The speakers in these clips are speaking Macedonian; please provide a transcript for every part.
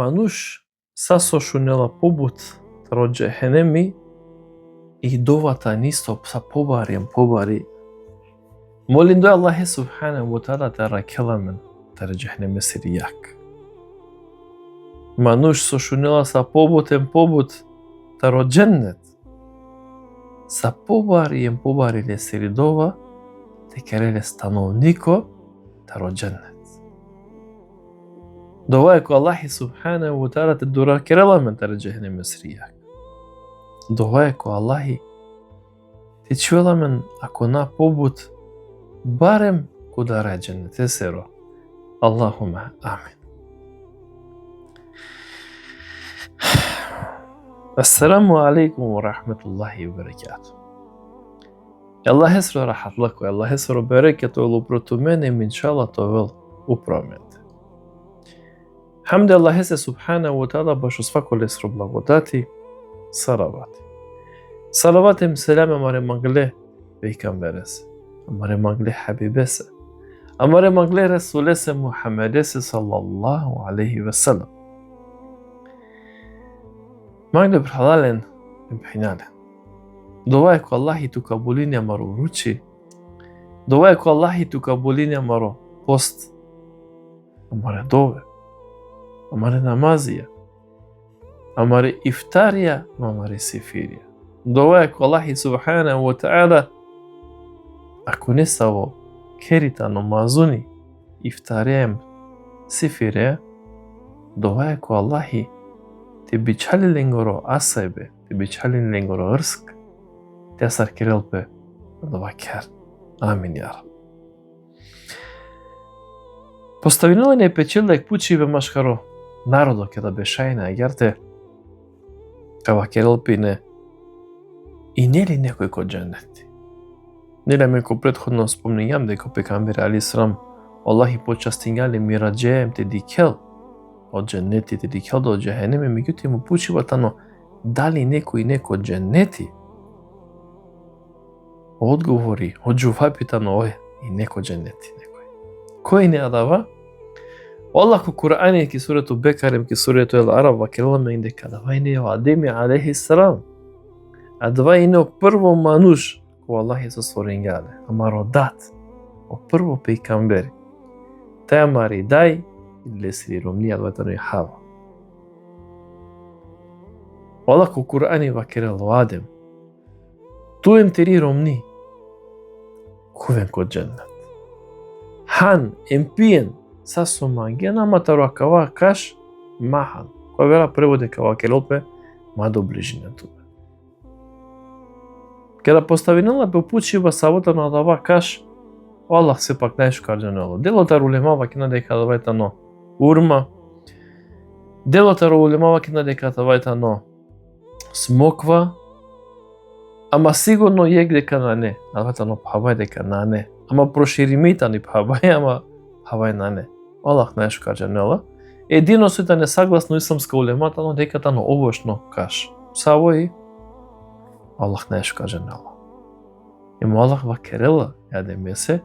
мануш сасошунела побут таро џеҳенеми и довата нисто са побари. Молиндо Аллаҳи субҳанаҳу ва таъала тара келамен таро џеҳенеме сирияк. Мануш сошунела са побут таро џеннет. Са побари ле сиридова те кереле становнико таро џеннет. Довај ко Аллаҳи субҳанаҳу ва таъала те дура кереламен таро џеҳенеме сирияк. Довај ко Аллаҳи те чуеламен ако на побут барем кударај џеннете серо. Аллаҳума амин. Ассаламу алейкум ва рахматуллаҳи ва баракатуҳ. Аллаҳ ҳесро раҳатлык ва Аллаҳ ҳесро берекет ойл упроту мене иншаллах товел упромет. Ҳамди Аллаҳ ҳесе субҳанаҳу ва таъала башу свако лесро благодати салавати. Салаватем селам амаре мангле пейгамбересе, амаре мангле ҳабибесе, амаре мангле расулесе Муҳаммадесе саллаллаҳу алайҳи ва саллам. Мангле бирҳалален импинален. Довај ко Аллаҳи ту кабулини амаро ручи. Довај ко Аллаҳи ту кабулини амаро пост. Амаре дове, амаре намазия, амаре ифтария, амаре сифирия. Довај ко Аллаҳи субҳанаҳу ва таъала ако не саво керита намазуни ифтариям сифире, довај ко Аллаҳи те бичали ленгоро асайбе, те бичали ленгоро ырск, те асар керелпе дова кер. Амин я Раб. Поставинала не печелек пучиве машкаро народо ке да бешајна агерте кава керелпине и нели некој ко џеннети. Нели ме ко претходно спомнејам дека пекамбер али срам Аллаҳи почастињали мираџеем те дикел од џеннети те дикел до џеҳенеме, меѓутоа му пучиватано дали некој неко џеннети? Одговори, од џувапитано и неко џеннети некој. Кој не адава? Аллах ко Кур'ани ки сурето Бекарем ки сурето Ел Араб ва келаме индека давај не Адеми алейхи салам. Адва ино прво мануш ко Аллаҳи со створенјале, амаро дат, о прво пейгамбери. Тај амари дај лесри ромни адватано и Хава. Аллах ко Кур'ани ва керел Адем. Туем тери ромни. Кувен ко џеннет. Хан емпиен сасоманген аматаро акава каш махан. Кој вера преводе кава керелпе мадо ближинето. Када поставинала бе пучива сабота на дава каш, Аллах сепак најшо карџанело. Делота рулемава кина дека давајтано урма. Делота рулемава кина дека давајтано смоква. Ама сигурно јек дека на не. Давајтано пхавај дека на не. Ама проширимита ни пхавај, ама пхавај на не. Аллах најшо карџанело. Едино се да не согласно исламска улемата, но дека тано овошно каш. Савои Аллах најшо карџанело. Ема Аллах ва керела јадемесе.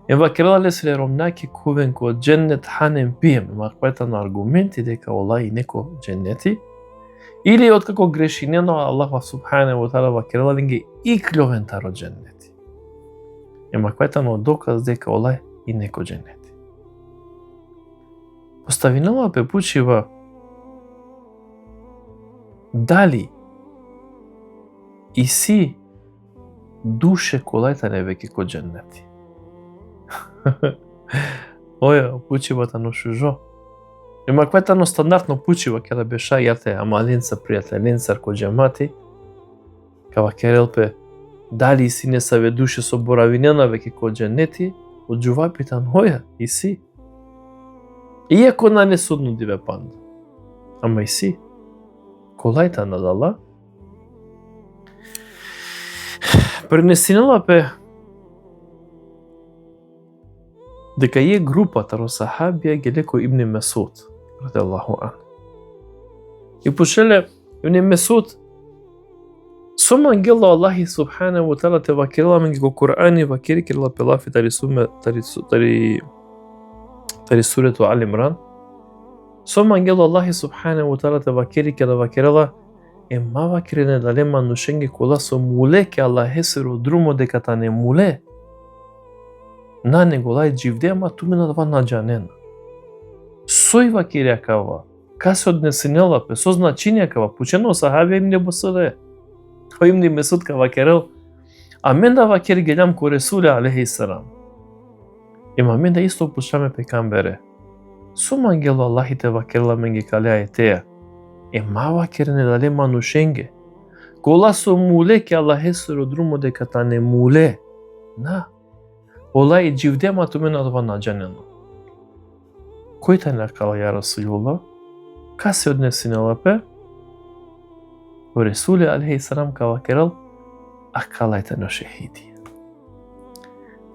Ема керела лесле ромнаки кувен ко џеннет ханем пием. Ема квајтано аргументи дека Аллах и неко џеннети. Или откако грешинено Аллах ва субхане ва таала ва керела ленге и клјовен таро џеннети. Ема квајтано доказ дека Аллах и неко џеннети. Поставинала бе пучива дали и си душе колајтане веќе ко џеннети. Оја, пучивата но шужо. Ема квајтано стандартно пучива када беша јате амалинца пријателенцар ко џемати, кава керелпе дали си не саве душе со боравинена веќе ко џеннети, од џувапитан оја, и си. Иако на не судно диве панда. Ама и си. Колајта надала. Пренесинала пе дека е група таро сахабија гелеко Ибн Месуд радијаллаху ан. И пошеле Ибн Месуд соман гело Аллаҳи субханаҳу ва таала те вакирала менги го Кур'ани вакири кирла пелафи тари сурето Ал Имран. Сом ангел Аллахи субханаху ва таала те вакери ке да вакерела ема вакерене дале манушенге кола со муле ке Аллах хесеро друмо дека тане муле на неголај дживде ама тумена дава наджанена. Сој вакерија кава, ка се однесенела пе, со значинија кава, пучено сахабија им не босоле. Тој им не месуд ка вакерел, а мен да вакери гелям ко Ресуле алейхи салам. Ема мен да исто пушаме пекамбере. Сом ангел Аллахи те вакерла мен ги калеа етеја. Ема вакерене дале манушенге. Кола со муле ке Аллах хесеро друмо дека тане муле. На. Ола и дживде ма тумена дава наджанено. Кој те накала ја Расулуллах? Ка се однесенела пе? Ресуле алейхи салам ка вакерал, акалајте на шехиди.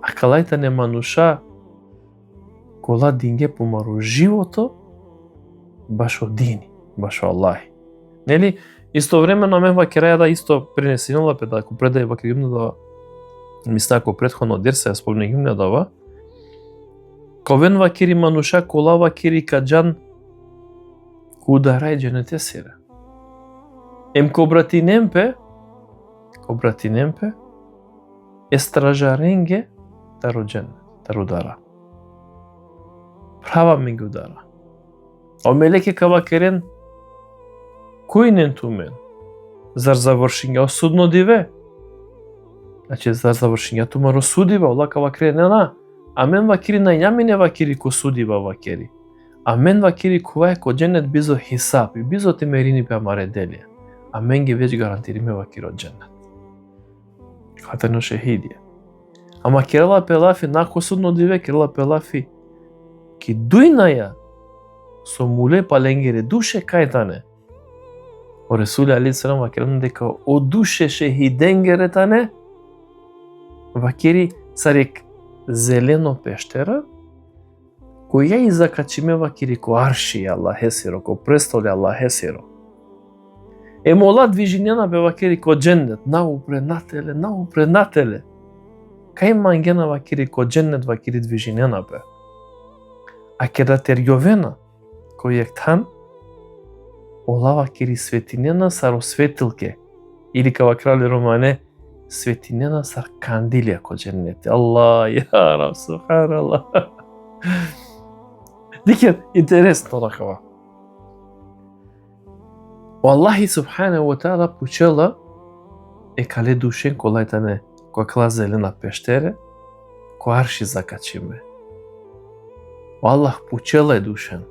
Акалајте не мануша кола динге помару живото баш од дини, баш од Аллахи. Нели, истовремено мен вакераја да исто пренесенела пе да ако предај вакерим да мисля ако претходно дерса ја спомнегим на дава, ковен вакери мануша кола вакери каджан кударај дженете сира. Ем кобратинемпе естражаренге тароджен, тарудара. Права ми ги удара. О мелеке ка вакерен кој нен тумен? Зар завршиња осудно диве? Значи зар завршиња тумаро судива, Аллах ка вакерен на. А мен вакери на јамине вакери ко судива вакери. А мен вакери кова е ко дженет бизо хисап и бизо темерини пе амаре делија. А мен ги веќе гарантириме вакери од дженет. Хатено шехидија. Ама керела пелафи нако судно диве керела пелафи ки дујнаја со муле паленгере душе кајтане. О Ресуле алейхи салам вакерен дека о душе шехиденгере тане вакери сарек зелено пештера која и закачиме вакери ко арши Аллах хесеро, ко престоли Аллах хесеро. Емола движињена бе вакери ко дженнет, наупреднателе. Кај мангена вакери ко дженнет вакери движињена бе. А кеда терјовена, кој ектан, ола вакери светинена сар осветилке, или кава крали Романе, светинена сар кандилија ко дженнете. Аллах, ја Раб, субханаллах. Дикер, интересно такава. Аллахи субханаху ва таала пучела е кале душен колајтане која кла зелена пештере, која арши закачиме. Аллах пучела е душен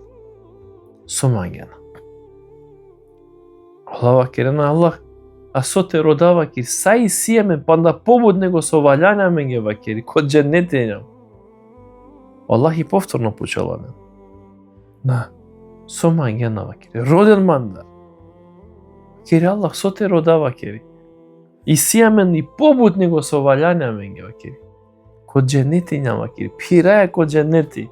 со мангена. Аллах вакерена Аллах, а со те родава ки сај сиеме панда побуд него со валјања менге вакери, ко дженнетењам. Аллах и повторно пучела мен. На, со мангена вакери, роден мандар. Кери Аллах со те родава кери. И сијамен и побут него со валјања менге вакери. Ко дженети няма кери. Пираја ко дженети.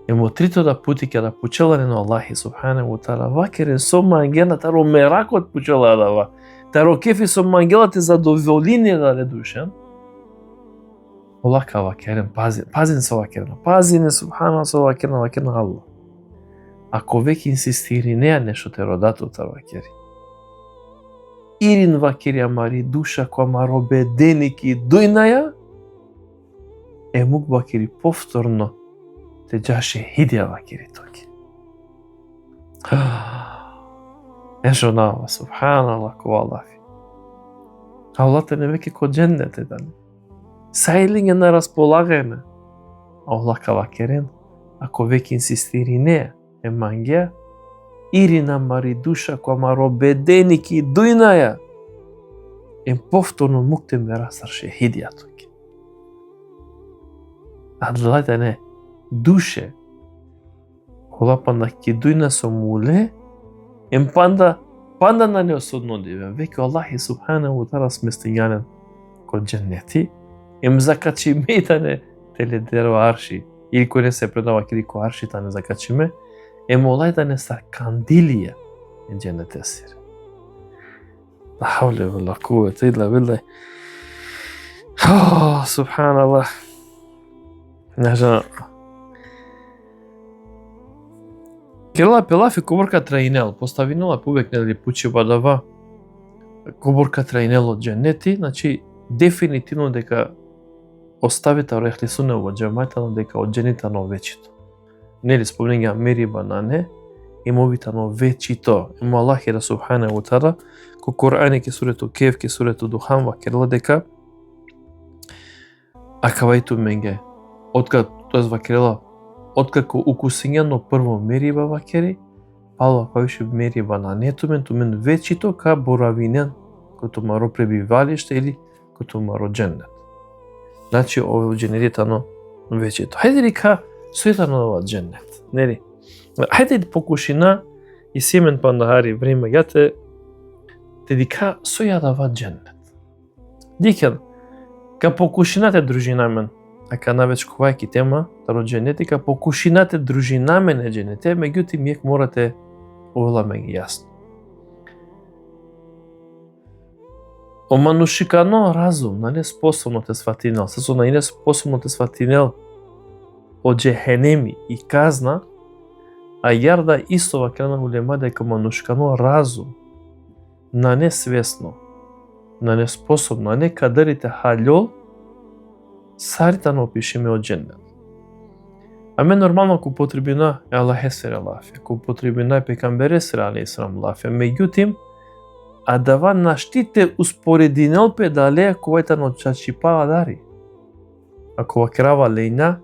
Емо трито да пути ке да пучелане на Аллахи субханаху ва таала вакерен со мангена таро меракот пучела дава. Таро кефи со мангелате задоволение да не душен. Аллах ка вакерен пазин со вакерен. Пазине субханаху со вакерен Аллах. Ако веќе инсистири неа нешто те родатото вакери. Ирин вакери амари душа која маро беденики дујнаја, е мук вакери повторно те джаше хидија вакери токи. Ешо нава, субханаллах, ко Аллахи. Аллах те не веќе ко дженнете дани. Сајлиње на располагање. Аллах ка вакерен, ако веќе инсистири неа, е мангија, ирина мари душа која маро беденики дујнаја, е повторно мукте ме расарше хидија токи. А длајте не, душе, кола панда ки дујна со муле, ем панда на не осудно дивен, веќе Аллахи субханаху ва таала сместињанен ко дженнети, ем закачи мејтане теледеро арши, или кој не се предава кири ко арши та не закачиме, емолајта не са кандилија е дженете сир. La hawla wa la quwwata illa billah. Subhanallah. Нажа Керла пелафи коборка траинел, поставинела повек нели пучива дава коборка траинел од дженети, значи дефинитивно дека оставите орехлисуне во џемајтано дека од дженитано вечито. Нели спомнења мери банане, имовитано вечито. Има Аллах ера субхана ва таала, ко Корани ке сурето Кеф, ке сурето Духан ва керла дека акавајту менге. Тоест ва керла откако укусињано прво мериба вакери, палва којше мериба на нетумен вечито ка боравинен, кото маро пребивалиште или кото маро дженнет. Значи ово дженеритано вечито. Хајде ли ка суетано ова дженнет, нели? Хајде покушина и семен пандагари време јате дика сојадава дженнет. Дикен ка покушинате дружинамен, ака навечкувајќи тема таро дженетика, покушинате дружинамен е дженете, меѓутоа јек морате овламе ги јасно. Оманушикано разум, на неспособно те сватинел, сесо на неспособно те сватинел од джехенеми и казна, а јарда истова крена улема дека манушкано разум, на несвесно, на неспособно, а не кадарите халјол, сарите на опишеме од дженнет. А ме нормално ко потребина Аллах сера лафија, ко потребина пекамбере сера алейхиссалам лафија, меѓутим, а дава наштите успорединел педале којата на чачипава дари. Ако вакерава лејна,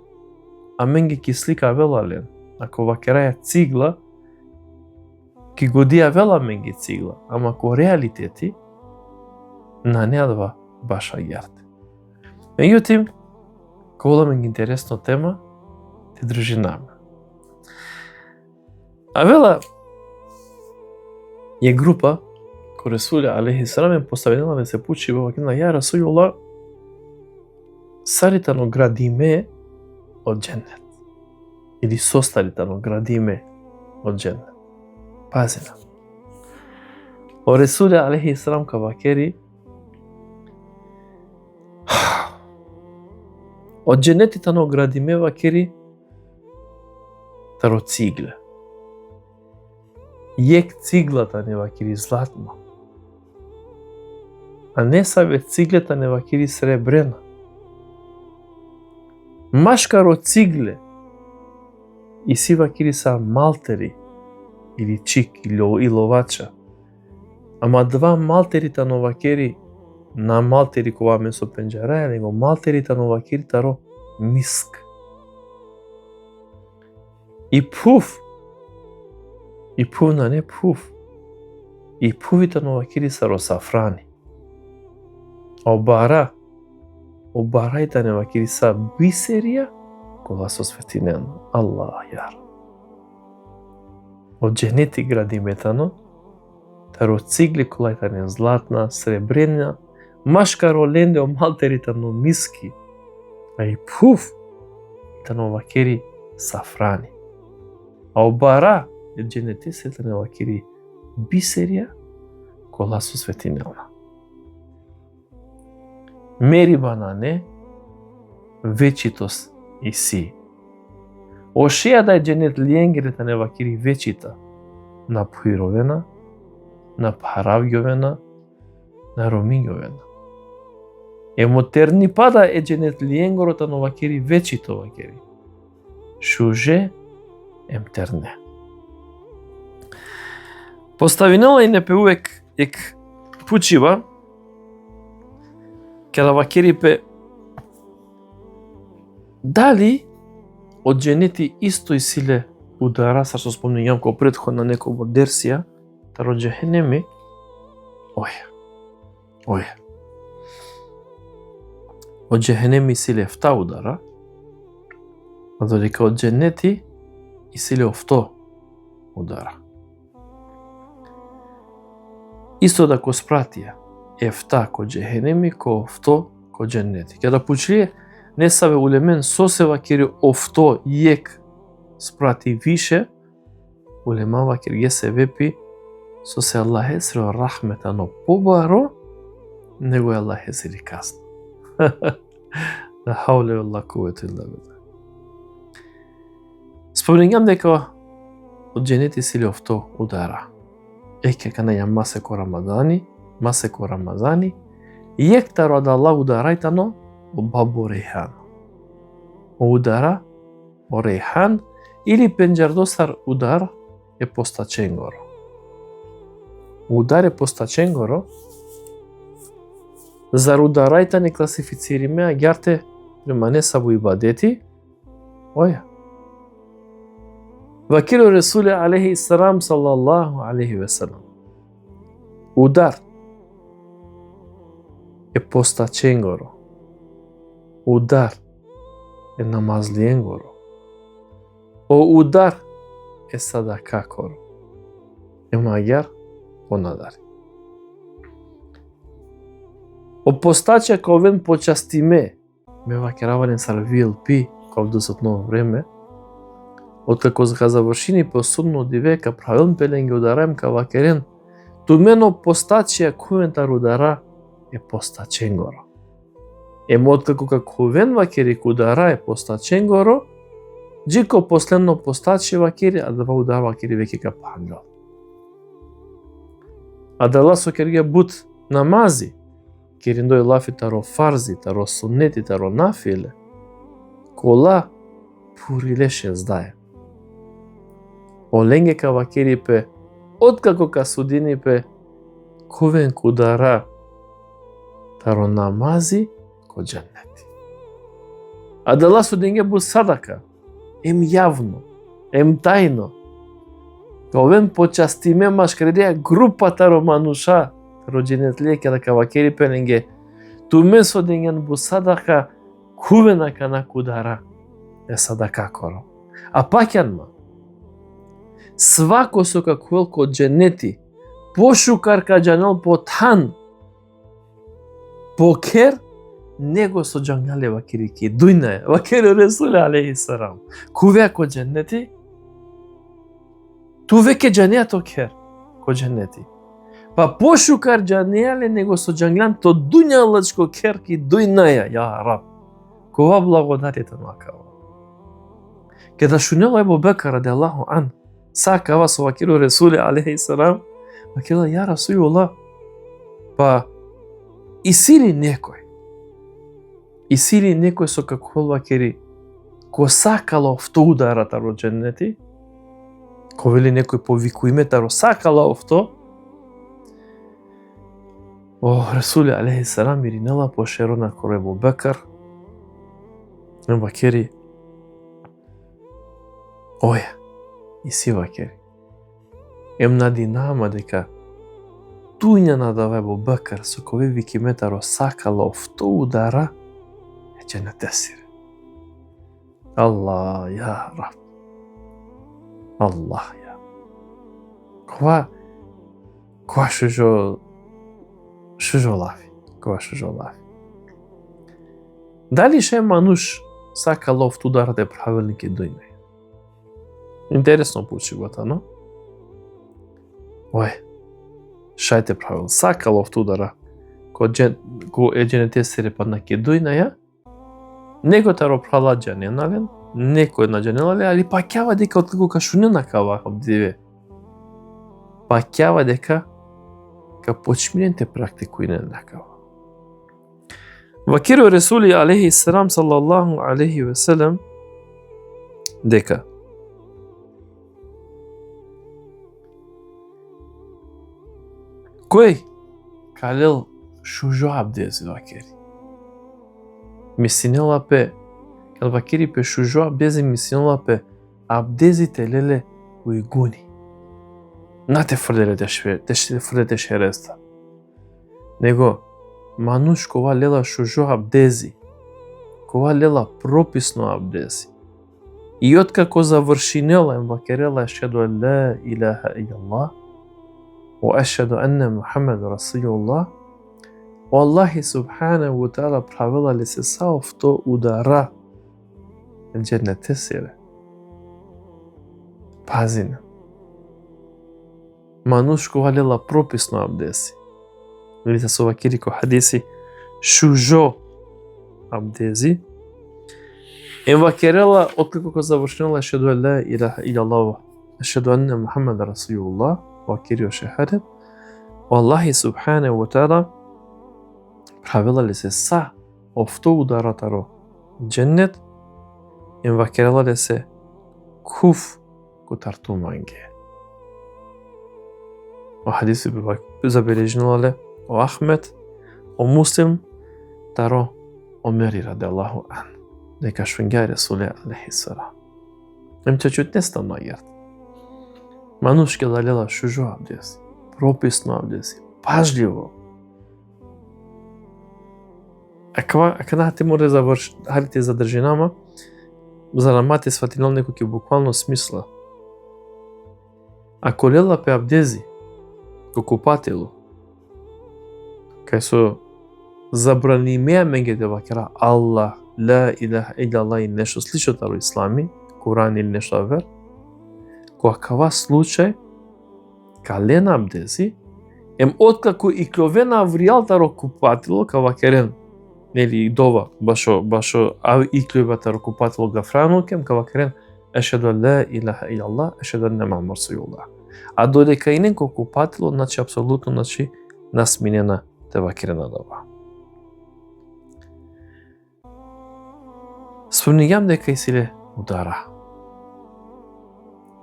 а менге ки слика вела лен. Ако вакераја цигла, ки годија вела менге цигла, ама ко реалитети, на неадва баша јарте. Меѓутим, ко менге интересна тема, те дружинаме. А вела е група ко Ресуле алейхиссалам е поставена да се пучи во вакина ја Расулулlah саритано градиме од дженнет. Или состаритано градиме од дженнет. Пазина. О Ресуле алейхиссалам ка вакери од дженетите на градиме вакери таро цигле. Јек циглата не вакери златна. А не саве циглета не вакери сребрена. Машкаро цигле и си вакери са малтери или чик или ловача. Ама два малтерита но вакери на малтери кога месо пенџараја, него малтерита но вакери таро миск. И пуф на не пуф. И пувите на вакери са росафрани. Обарајта не вакери са бисерија кога со светинено. Аллах јар. Од дженети градиметано, таро цигли колајта не златна, сребрена, машкаро ленде о малтерита но миски, а и пуф тано вакери сафрани. А обара е дженети сета не вакери бисерија кола со светинелна. Мери банане вечитос и си. Ошија да е дженет лиенгерета не вакери вечита на пуировена, на паравјовена, на ромињовена. Емотерни пада е дженет лиенгорота на вакери вечито вакери. Шуже емтерне. Поставинела и непе увек ек пучива, када вакери пе дали од дженети исто и силе удара, са што спомнењам ко претходна некој дерсија, таро джехенеми, од джехенеми силе фта удара, а додека од дженети и силе офто удара. Исто да ко спратија ефта ко джехенеми, ко офто ко дженети. Када пучлие не саве улемен сосева кери офто јек спрати више, улемава кери ге се вепи со се Аллах есре рахмета, но побаро него е Аллах есре казна. На хауле Аллах кувете илла билла. Спомнењам дека од дженети сили овто удара. Еке кана ја масеко Рамазани, јектаро да Аллах ударајтано о бабу Рейхан. Удара о Рейхан или пенџардосар удар е постаченгоро. Удар е постаченгоро, зар ударајтани класифицириме агјарте према не сабу ибадети, оја. Вакилу Ресуле алейхи салам саллаллаху алейхи ве салам. Удар е постаченгоро. Удар е намазлиенгоро. О удар е садакакоро. Ема агјар понадари. О постача ковен почастиме, ме вакеравален сар VLP, ков досотно време, откако га завршини по судно дивека правилн пелен ги удараем ка вакерен, тумено постачија ковентар удара е постаченгоро. Ема откако ка ковен вакери удара е постаченгоро, джико последно постачи вакери, а два удара вакери веќе ка панджал. А дала со керге бут намази, кериндој лафи таро фарзи, таро суннети, таро нафиле, кола пурилеше здае. Оленге ка вакери пе, откако ка судини пе, ковен кудара, таро намази, ко джаннети. А дала судинге бу садака, ем јавно, ем тајно, ковен почастиме машкредија групата романуша, роđenetlije kada kavakeri penenge, tumen sodingen bu sadaka kuvena kana kudara e sadaka koro. A pakjanma, svako so kakvel kod dženeti, pošukar ka džanel potan, poker, nego so džangale vakiri ki dujnaje, vakiri Resule alaihi salam. Kuvea kod dženeti, tu veke džanija to ker kod dženeti. Pa pošukar džanijale nego со džanglan to dunjalačko kerki dujnaja, ja Rab. Kova blagodarijeta makava. Kada šunjela Ebu Bekar radijallahu an, sakava so vakiru Resuli alaihi salam, vakila ja Rasulullah, pa isili nekoj so kako vakiri, ko sakalo v to udara taro dženeti, ko veli nekoj poviku ime taro sakalo v to, o Resuli alaihi salam irinela pošerona koro Ebu Bekar, vakiri, oja, isi vakiri. Em nadinama дека туња надава Ebu Bekar со кој вики метаро сакало в то удара, е dženetesire. Allah, ja Rab. Allah, ja. Kova шужо лави. Дали ше мануш сакало в удар да правилники дојме? Интересно получивата, но? Ой, шајте правил. Сакало в удара ко е dženetesire падна ке дојнаја, него таро прала dženeнален, некој на dženeнале, али пакјава дека откако ка шунена кава обдиве. Пакјава дека ка почмирените практикујне накава. Вакиру Ресули алейхи салам саллаллаху алейхи ве селем дека кој калел шужо абдези вакири. Мисинела пе, кал вакири пе шужо абдези мисинела пе абдезите леле уигуни. Нате фрлете шереста. Него мануш кова лела шужо абдези, кова лела прописно абдези. И откако завршинела им вакерела ешхеду ан ла илаха илlallah wa ashhadu anna Muhammadur Rasulullah, Wallahi subhanahu wa ta'ala pravila li se sao v to udara dženetesire. Pazina. Manuš kova lela propisno abdesi. Vidite su vakiri ko hadisi šužo abdezi. Em vakerela otkako ko završnila ešhedu an la ilaha illallah ашхаду анна Мухаммад Расулулlah, вакирио шехадет, Аллахи субханаху ва таала правила ли се са офто ударатаро дженнет, им вакирала ли се куф ко тартуманге. О хадиси забележнила ли о Ахмед, о Муслим, таро Омери радиаллаху ан, дека швенгја Ресуле алейхи салам. Им чуть не стана јарт. Манушке далела шужу абдеси, прописно абдеси, пажливо. Ако ти може заврши, харите задржинама, за намати сватинал некој ке буквално смисла. Ако лела пе абдези, ко купателу, кај со забрани меја менге да вакера Аллах, ла илаха илlallah и нешто слично таро ислами, Куран или нешто вер, кога случај, калена абдези, ем откако и кловена авријал таро купателу, ка вакерен, нели дова, башо и клова таро купателу гафрану, кем ка вакерен, ашхаду ла илаха илlallah, ашхаду анна Мухаммад Расулулlah. А додека инен ко купателу, значи апсолутно, значи насминена те вакерена дова. Спомнигам дека и силе удара.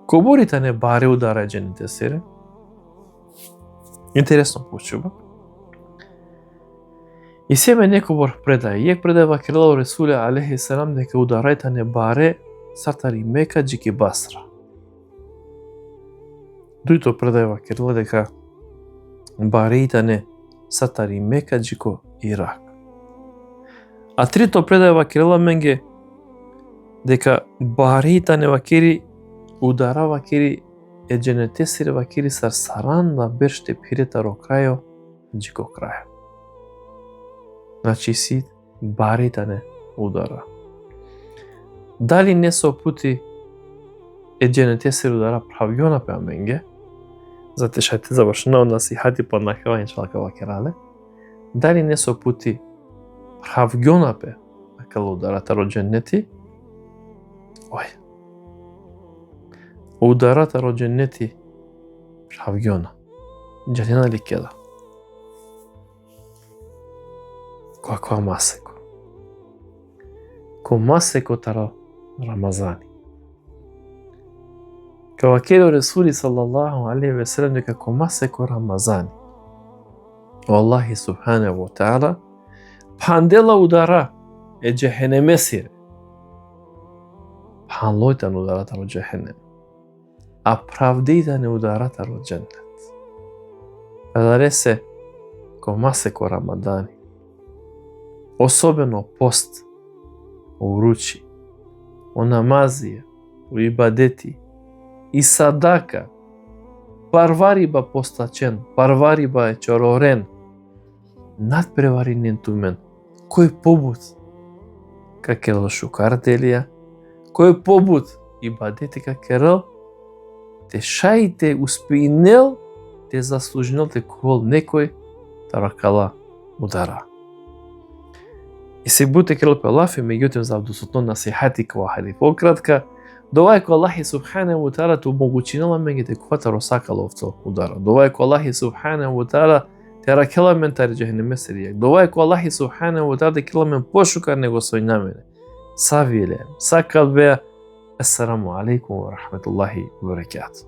Коборите не баре удара джените сире. Интересно почуба. И себе некобор предај. Јек предај вакирала Ресуле алейхи салам дека ударајта не баре сартари Мека джики Басра. Дуито предај вакирала дека барејта не сартари Мека джико Ирак. А трито предај вакирала менге дека барејта не вакири удара вакири е дженете сире вакири сарсаран на берште пирета рокајо джико крајо. Значи си барејта не удара. Дали не со пути е дженете сире удара правјона пе менге, затешајте завршено од насихати по нахава иншалка вакирале, дали не со пути правјона пе акала ударата ро дженети, ој, ударата ро дженети правјона, джанина ли кеда. Која масеко. Ко масеко таро Рамазани. Као акедо Ресули саллаллаху алейхи ве селем дека ко масеко Рамазани. Аллахи субханаху ва таала пандела удара е джехенеме сире. Панлојтан ударата ро джехенем. А правдејтан ударата ро дженнет. Падаре се ко масеко Рамадани. Особено пост, уручи, о намазија, о ибадети, и садака, парвариба постачен, парвариба е чорорен, надпреваринен тумен, кој побуд, какело шукар делија, кој побуд, ибадети какерел, те шаите успеинел, те заслужнел те кол некој, таракала удара. И се буте келпе Аллах, меѓутоа за абдусутно насихати кога хади пократка, довај ко Аллах субханаху ва таала те обмогучинала меѓу те квата росакало овто удара. Довај ко Аллах субханаху ва таала те ракела мен тари джехенеме серија. Довај ко Аллах субханаху ва таала те кила мен пошукар него сој намене. Савиле, сакалбе. Ассаламу алейкум ва рахметуллахи ва баракатуh.